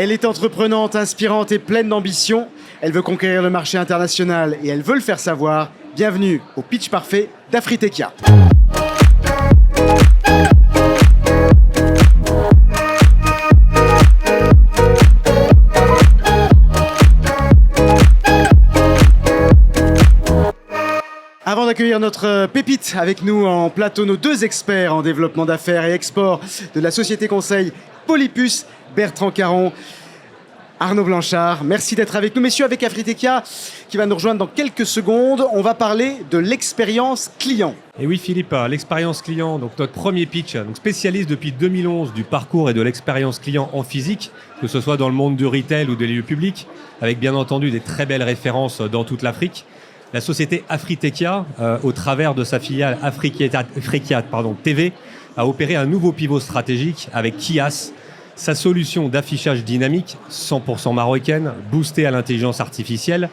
Elle est entreprenante, inspirante et pleine d'ambition. Elle veut conquérir le marché international et elle veut le faire savoir. Bienvenue au pitch parfait d'Afritechia. Avant d'accueillir notre pépite avec nous en plateau, nos deux experts en développement d'affaires et export de la société conseil Polypus, Bertrand Caron, Arnaud Blanchard, merci d'être avec nous. Messieurs, avec Afritechia qui va nous rejoindre dans quelques secondes, on va parler de l'expérience client. Et oui Philippe, l'expérience client, donc notre premier pitch, donc spécialiste depuis 2011 du parcours et de l'expérience client en physique, que ce soit dans le monde du retail ou des lieux publics, avec bien entendu des très belles références dans toute l'Afrique. La société Afritechia, au travers de sa filiale Afrikiat TV, a opéré un nouveau pivot stratégique avec Kias, sa solution d'affichage dynamique 100% marocaine, boostée à l'intelligence artificielle,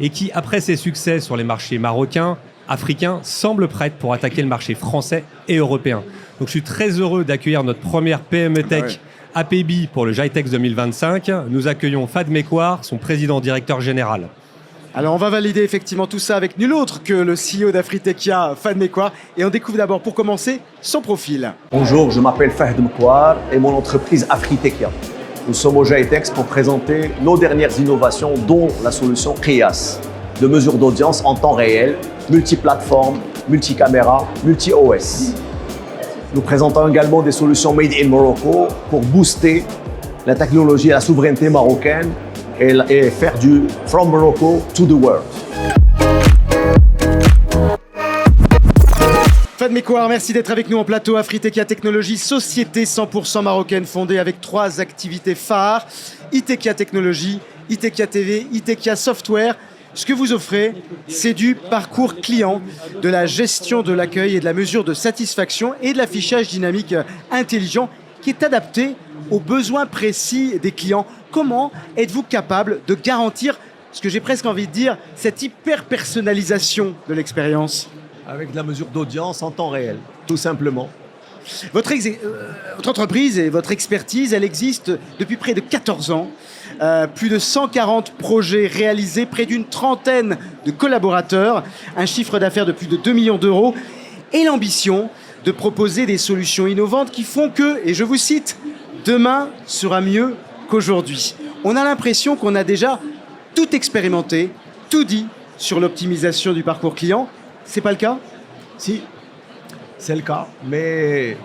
et qui, après ses succès sur les marchés marocains, africains, semble prête pour attaquer le marché français et européen. Donc je suis très heureux d'accueillir notre première PME Tech APB pour le GITEX 2025. Nous accueillons Fad Mekwar, son président-directeur général. Alors on va valider effectivement tout ça avec nul autre que le CEO d'Afritechia, Fad Mekwar. Et on découvre d'abord, pour commencer, son profil. Bonjour, je m'appelle Fad Mekwar et mon entreprise Afritechia. Nous sommes au GITEX pour présenter nos dernières innovations, dont la solution Kias, de mesure d'audience en temps réel, multiplateforme, multicaméra, multi-OS. Nous présentons également des solutions Made in Morocco pour booster la technologie et la souveraineté marocaine et faire du From Morocco to the World. Fad Mekwar, merci d'être avec nous en plateau. Afritechia Technologies, société 100% marocaine fondée avec 3 activités phares. Itechia Technologies, Itechia TV, Itechia Software. Ce que vous offrez, c'est du parcours client, de la gestion de l'accueil et de la mesure de satisfaction et de l'affichage dynamique intelligent qui est adapté aux besoins précis des clients. Comment êtes-vous capable de garantir, ce que j'ai presque envie de dire, cette hyper-personnalisation de l'expérience ? Avec de la mesure d'audience en temps réel, tout simplement. Votre entreprise et votre expertise, elle existe depuis près de 14 ans. Plus de 140 projets réalisés, près d'une trentaine de collaborateurs, un chiffre d'affaires de plus de 2 millions d'euros et l'ambition de proposer des solutions innovantes qui font que, et je vous cite, « Demain sera mieux qu'aujourd'hui ». On a l'impression qu'on a déjà tout expérimenté, tout dit sur l'optimisation du parcours client. C'est pas le cas ? Si, c'est le cas, mais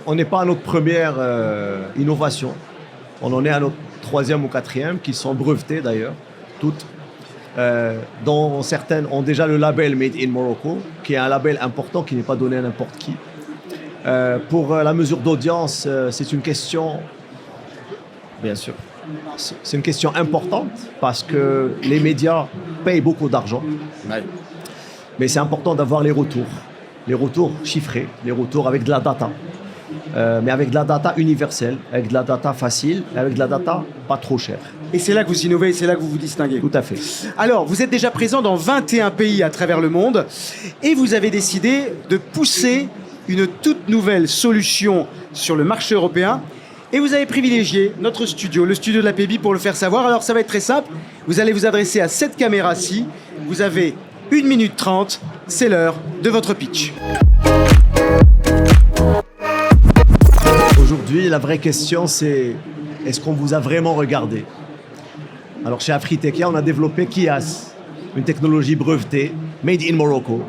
on n'est pas à notre première innovation. On en est à notre 3e ou 4e, qui sont brevetées d'ailleurs, toutes, dont certaines ont déjà le label Made in Morocco, qui est un label important qui n'est pas donné à n'importe qui. Pour la mesure d'audience, c'est une question, bien sûr, c'est une question importante parce que les médias payent beaucoup d'argent. Ouais. Mais c'est important d'avoir les retours chiffrés, les retours avec de la data. Mais avec de la data universelle, avec de la data facile, avec de la data pas trop chère. Et c'est là que vous innovez, c'est là que vous vous distinguez. Tout à fait. Alors, vous êtes déjà présent dans 21 pays à travers le monde et vous avez décidé de pousser une toute nouvelle solution sur le marché européen. Et vous avez privilégié notre studio, le studio de la PB, pour le faire savoir. Alors, ça va être très simple. Vous allez vous adresser à cette caméra-ci. Vous avez 1 minute 30. C'est l'heure de votre pitch. Aujourd'hui, la vraie question, c'est est-ce qu'on vous a vraiment regardé ? Alors, chez Afritechia, on a développé Kias, une technologie brevetée, made in Morocco,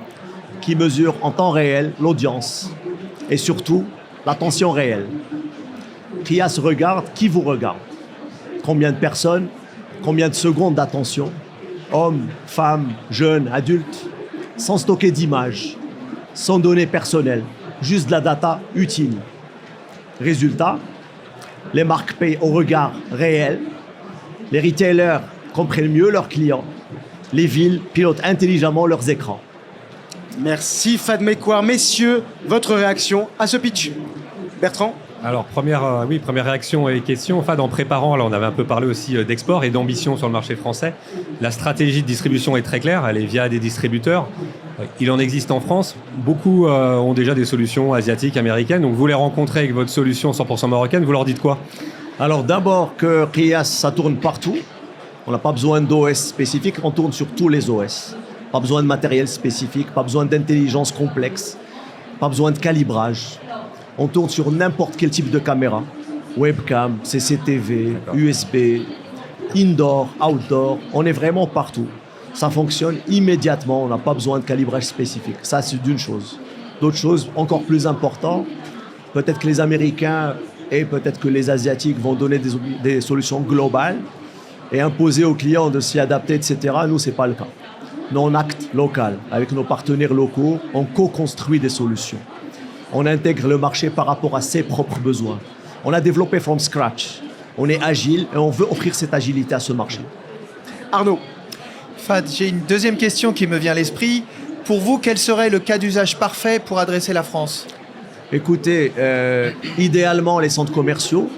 qui mesure en temps réel l'audience et surtout l'attention réelle. Kias regarde qui vous regarde. Combien de personnes, combien de secondes d'attention, hommes, femmes, jeunes, adultes, sans stocker d'images, sans données personnelles, juste de la data utile. Résultat, les marques payent au regard réel, les retailers comprennent mieux leurs clients, les villes pilotent intelligemment leurs écrans. Merci Fad Mekwar. Messieurs, votre réaction à ce pitch ? Bertrand ? Alors, première réaction et question. Fad, en préparant, là, on avait un peu parlé aussi d'export et d'ambition sur le marché français. La stratégie de distribution est très claire, elle est via des distributeurs. Il en existe en France. Beaucoup ont déjà des solutions asiatiques, américaines. Donc, vous les rencontrez avec votre solution 100% marocaine, vous leur dites quoi ? Alors d'abord que Qiyas, ça tourne partout. On n'a pas besoin d'OS spécifique, on tourne sur tous les OS. Pas besoin de matériel spécifique, pas besoin d'intelligence complexe, pas besoin de calibrage. On tourne sur n'importe quel type de caméra. Webcam, CCTV, USB, indoor, outdoor. On est vraiment partout. Ça fonctionne immédiatement, on n'a pas besoin de calibrage spécifique. Ça, c'est d'une chose. D'autres choses encore plus importantes, peut-être que les Américains et peut-être que les Asiatiques vont donner des solutions globales et imposer aux clients de s'y adapter, etc. Nous, ce n'est pas le cas. Nous, on acte local. Avec nos partenaires locaux, on co-construit des solutions. On intègre le marché par rapport à ses propres besoins. On a développé from scratch. On est agile et on veut offrir cette agilité à ce marché. Arnaud. Fad, j'ai une deuxième question qui me vient à l'esprit. Pour vous, quel serait le cas d'usage parfait pour adresser la France ? Écoutez, idéalement les centres commerciaux,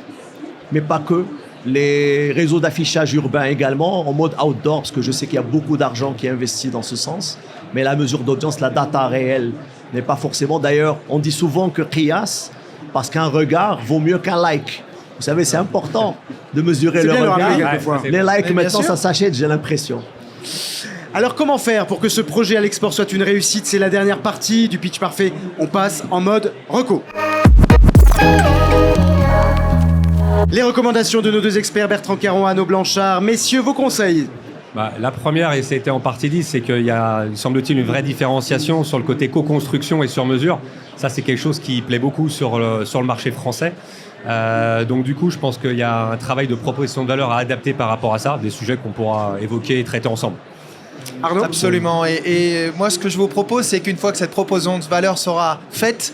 mais pas que. Les réseaux d'affichage urbain également, en mode outdoor, parce que je sais qu'il y a beaucoup d'argent qui est investi dans ce sens. Mais la mesure d'audience, la data réelle n'est pas forcément. D'ailleurs, on dit souvent que Qiyas, parce qu'un regard vaut mieux qu'un like. Vous savez, c'est important de mesurer le regard. Les likes, maintenant, ça s'achète, j'ai l'impression. Alors comment faire pour que ce projet à l'export soit une réussite? C'est la dernière partie du pitch parfait. On passe en mode reco. Les recommandations de nos deux experts, Bertrand Caron et Arnaud Blanchard. Messieurs, vos conseils? La première, et c'était en partie dit, c'est qu'il y a, semble-t-il, une vraie différenciation sur le côté co-construction et sur mesure. Ça, c'est quelque chose qui plaît beaucoup sur le marché français. Donc du coup, je pense qu'il y a un travail de proposition de valeur à adapter par rapport à ça, des sujets qu'on pourra évoquer et traiter ensemble. Arnaud? Absolument. Et moi, ce que je vous propose, c'est qu'une fois que cette proposition de valeur sera faite,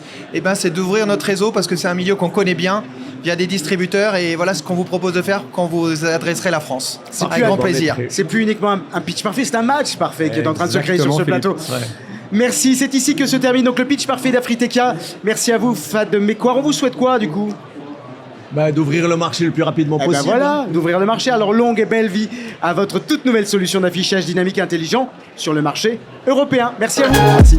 c'est d'ouvrir notre réseau parce que c'est un milieu qu'on connaît bien via des distributeurs. Et voilà ce qu'on vous propose de faire quand vous adresserez la France. C'est avec grand plaisir. C'est plus uniquement un pitch parfait, c'est un match parfait qui est en train de se créer sur ce plateau. Ouais. Merci, c'est ici que se termine donc le pitch parfait d'Afriteka. Merci à vous, Fad Mekouar. On vous souhaite quoi du coup? D'ouvrir le marché le plus rapidement possible. Voilà, d'ouvrir le marché. Alors longue et belle vie à votre toute nouvelle solution d'affichage dynamique et intelligent sur le marché européen. Merci à vous. Merci.